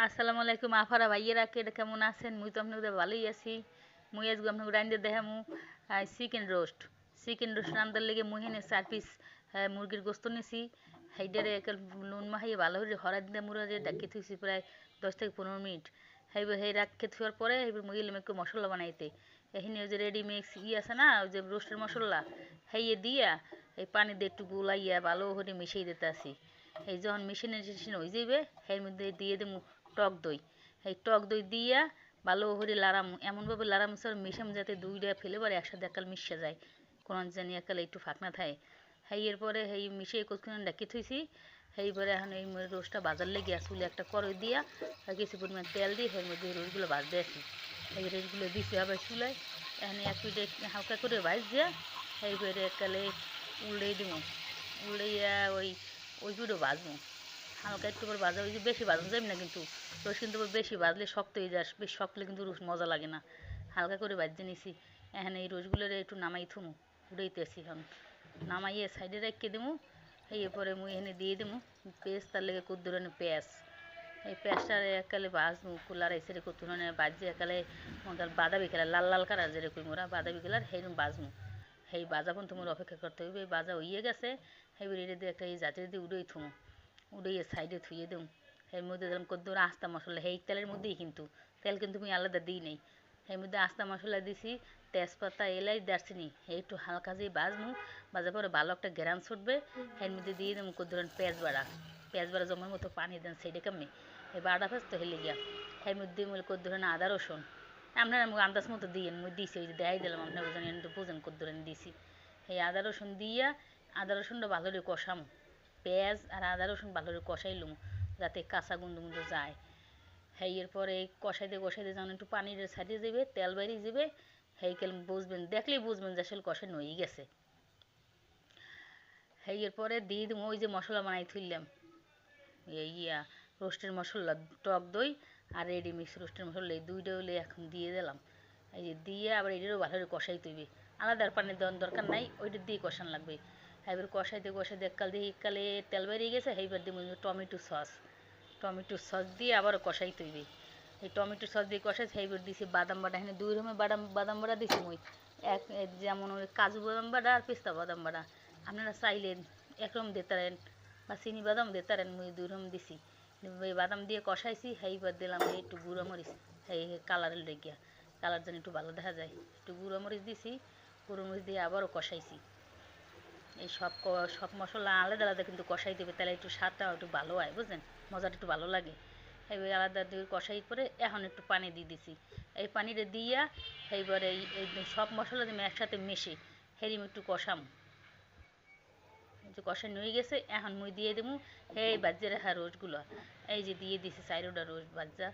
আসসালামু আলাইকুম আফারা ভাইয়েরা কেমন আছেন? মুই তো আপনাদের ভালোই আছি। মুই আজকে আপনাকে রান্ধতে দেখামু চিকেন রোস্ট রান্ধার লেগে মুই হেনে 4 পিস মুরগির গোস্ত নিছি। হাইডারে একাল নুন মাখাইয়ে ভালো করে হরাই দিয়ে মুড়া দিয়ে ডাকিয়ে থুইছি প্রায় 10 থেকে 15 মিনিট। হাইবার হেই রাখকে থুয়ার পরে হাইবার মুই গেলাম একটু মশলা বানাইতে। এখানে ওই যে রেডি মিক্স আছে না, ওই যে রোস্টের মশলা, হাইয়ে দিয়া এই পানি দিয়ে একটু গুলাইয়া ভালো করে মিশিয়ে দিতে আসি। এই যখন মেশিনে টেশিনে হয়ে যাবে এর মধ্যে দিয়ে দেবো টক দই। এই টক দই দিয়া ভালো করে লাড়াম, এমনভাবে লাড়াম স্যার মিশাম যাতে দুইটা ফ্লেভার একসাথে একাল মিশে যায়, কোন জানি একাল একটু ফাঁকনা থাকে। এরপরে মিশিয়ে কতক্ষণ ডাকি থুইছি। এইবারে এখন এই রোস্টটা বাজার লেগে চুলে একটা কড়াই দিয়া আর কিছু পরিমাণ তেল দিয়ে এর মধ্যে রোজগুলো ভাজতে আসি। এই রোজগুলো দিছি আবার চুলায়, এখানে এক পিঠে হালকা করে ভাজ দিয়া এইবারে একালে উল্টেই দিব। উল্টাইয়া ওই পিঠও ভাজবো হালকা একটু করে ভাজা, ওই যে বেশি ভাজা যাবে না কিন্তু, রোজ কিন্তু বেশি ভাজলে শক্ত হয়ে যায়, বেশি শক্ত হলে কিন্তু রোজ মজা লাগে না। হালকা করে ভাজতে নিছি। এখানে এই রোজগুলোর একটু নামাই থুমু, উড়াইতেছি এখন নামাইয়ে সাইডে রেখে দেবো। এরপরে মুই এখানে দিয়ে দেবো পেঁয়াজ, তার লেগে কত ধরনের পেঁয়াজ। এই পেঁয়াজটা একালে ভাজবো কুলার এসে কত ধরনের ভাজি একালে বাদামি কালার, লাল লাল কালার যেরকম ওরা বাদামি কালার সেইরকম ভাজবো। সেই ভাজা পর্যন্ত তোমার অপেক্ষা করতে হইবে। এই ভাজা হইয়ে গেছে, সেইবার এটা দিয়ে একটা এই জাতির দিয়ে উড়েই থুমো, উড়িয়ে সাইডে থুয়ে দেবো। এর মধ্যে দিলাম কত আস্তা মশলা, সেই তেলের মধ্যেই কিন্তু, তেল কিন্তু আমি আলাদা দিই নাই। এর মধ্যে আস্তা মশলা দিছি, তেজপাতা, এলাচ, দারচিনি, একটু হালকা যেই ভাজবো, ভাজার পরে ভালো একটা গ্রান ছুটবে। এর মধ্যে দিয়ে দেবো কত ধরেন পেঁয়াজ বাড়া জমার মতো পানি দেন সেইটা কামে এই বাড়া ফেস তো হেলে গিয়া। এর মধ্যে কত ধরেন আদা রসুন, আপনারা আন্দাজ মতো দিয়েন, মুই দিছি ওই যে দেখাই দিলাম আপনার বুঝেন তো বুঝেন কত ধরেন দিছি। এই আদা রসুন দিয়া আদা রসুনটা ভালো করে কষামো, পেঁয়াজ আর আদা রসুন ভালো করে কষাইলুম যাতে কাঁচা গন্ধ গন্ধ যায়। এরপরে কষাইতে কষাইতে যখন একটু পানির ছাড়িয়ে যাবে, তেল বেরিয়ে যাবে, কেল বুঝবেন, দেখলেই বুঝবেন যে আসলে কষানো হয়ে গেছে। এরপরে দিয়ে দেবো ওই যে মশলা বানাই থুইলাম, ইয়া রোস্টের মশলা, টক দই আর রেডি মিক্স রোস্টের মশলা, এই দুইটা হলে এখন দিয়ে দিলাম। এই যে দিয়ে আবার এটারও ভালো করে কষাই তুইবে, আলাদা পানির দেওয়ার দরকার নাই, ওইটা দিয়ে কষান লাগবে। এবার কষাইতে কষাইতে এককাল দিয়ে এককালে তেল বেরিয়ে গেছে, এইবার দিব টমেটো সস দিয়ে আবারও কষাই তুইবে। এই টমেটো সস দিয়ে কষাই সেইবার দিছি বাদাম বাটা, এখানে দুই রকমের বাদাম বাটা দিছি মুই। যেমন ওই কাজু বাদাম বাটা আর পেস্তা বাদাম বাটা, আপনারা চাইলেন একরকম দিতে পারেন বা চিনি বাদাম দিতে পারেন, মুই দুই রকম দিছি। এই বাদাম দিয়ে কষাইছি, এইবার দিলাম একটু গুঁড়ো মরিচ, কালারের লেগিয়া, কালার যেন একটু ভালো দেখা যায়, একটু গুঁড়ো মরিচ দিছি। গুঁড়ো মরিচ দিয়ে আবারও কষাইছি। এই সব মশলা আলাদা আলাদা কিন্তু কষাই দেবে, তাহলে একটু স্বাদটা একটু ভালো হয়, বুঝলেন, মজাটা একটু ভালো লাগে। এবার আলাদা দিয়ে কষাই করে এখন একটু পানি দিয়ে দিছি। এই পানিটা দিয়া এইবারে এই সব মশলা দিয়ে একসাথে মিশে হেরিম একটু কষাম, যে কষানো হয়ে গেছে এখন মুই দিয়ে দেবো বাজ্যে রাখা রোজগুলো। এই যে দিয়ে দিছি চাইরোটা রোজ বাজ্যা।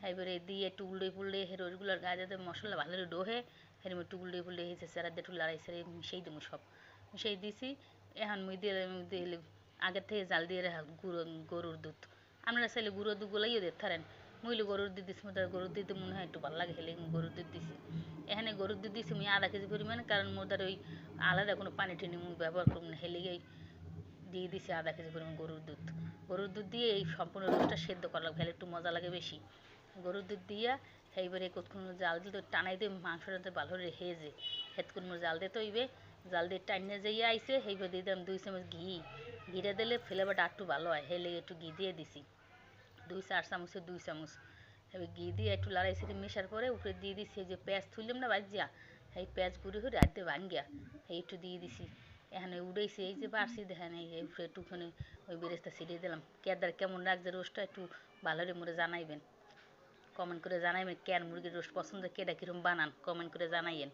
এবারে দিয়ে একটু উল্টে পুল্টে রোজগুলোর গায়ে যাতে মশলা ভালো করে ডোহে, এরম একটু উল্টে পুল্টে হয়েছে সেরা দিয়ে একটু লড়াই সেরে মিশিয়ে দেবো সব, মিশিয়ে দিছি। এখন মুই দিয়ে দিলে আগের থেকে জাল দিয়ে রাখা গরুর দুধ, আপনারা চাইলে গুঁড়োর দুধ গুলাইও দিতে পারেন। মুইলে গরুর দুধ দিছি, মোটার গরুর দুধ মনে হয় একটু ভালো লাগে, হেলে গরুর দুধ দিছি। এখানে গরুর দুধ দিছি মুই আধা কেজি পরিমাণ, কারণ মোটার ওই আলাদা কোনো পানি টানি মুই ব্যবহার করব না, হেলে দিয়ে দিছি আধা কেজি পরিমাণ গরুর দুধ। গরুর দুধ দিয়ে এই সম্পূর্ণ রোজটা সেদ্ধ করা লাগবে, তাহলে একটু মজা লাগে বেশি। গরুর দুধ দিয়া এইবারে কতক্ষণ জাল দিতে টানাই দিয়ে মাংসটাতে ভালো রেখে যে হেতক্ষণ জাল দিতে হইবে। জাল দিয়ে টাইনে যাইয়ে আইসে এইবার দিয়ে দিলাম 2 চামচ ঘি। ঘিটা দিলে ফ্লেভারটা একটু ভালো হয়, হেলে একটু ঘি দিয়ে দিছি 2 4 চামচে 2 চামচ। এবার ঘি দিয়ে একটু লড়াই সেটে মেশার পরে উপরে দিয়ে দিছি যে পেঁয়াজ তুললাম না ভাজিয়া, এই পেঁয়াজ গুঁড়ি করে আনতে ভাঙ্গিয়া একটু দিয়ে দিছি। এখানে উড়েছি এই যে বাড়ছি দেখেন, এই উপরে একটুখানি ওই বেরেস্তা ছিটিয়ে দিলাম। কেদার কেমন লাগছে রোস্টটা একটু ভালো করে মোরে জানাইবেন, কমেন্ট করে জানাইবেন। কেন মুরগির রোস্ট পছন্দ, কেডা কীরকম বানান কমেন্ট করে জানাইয়েন।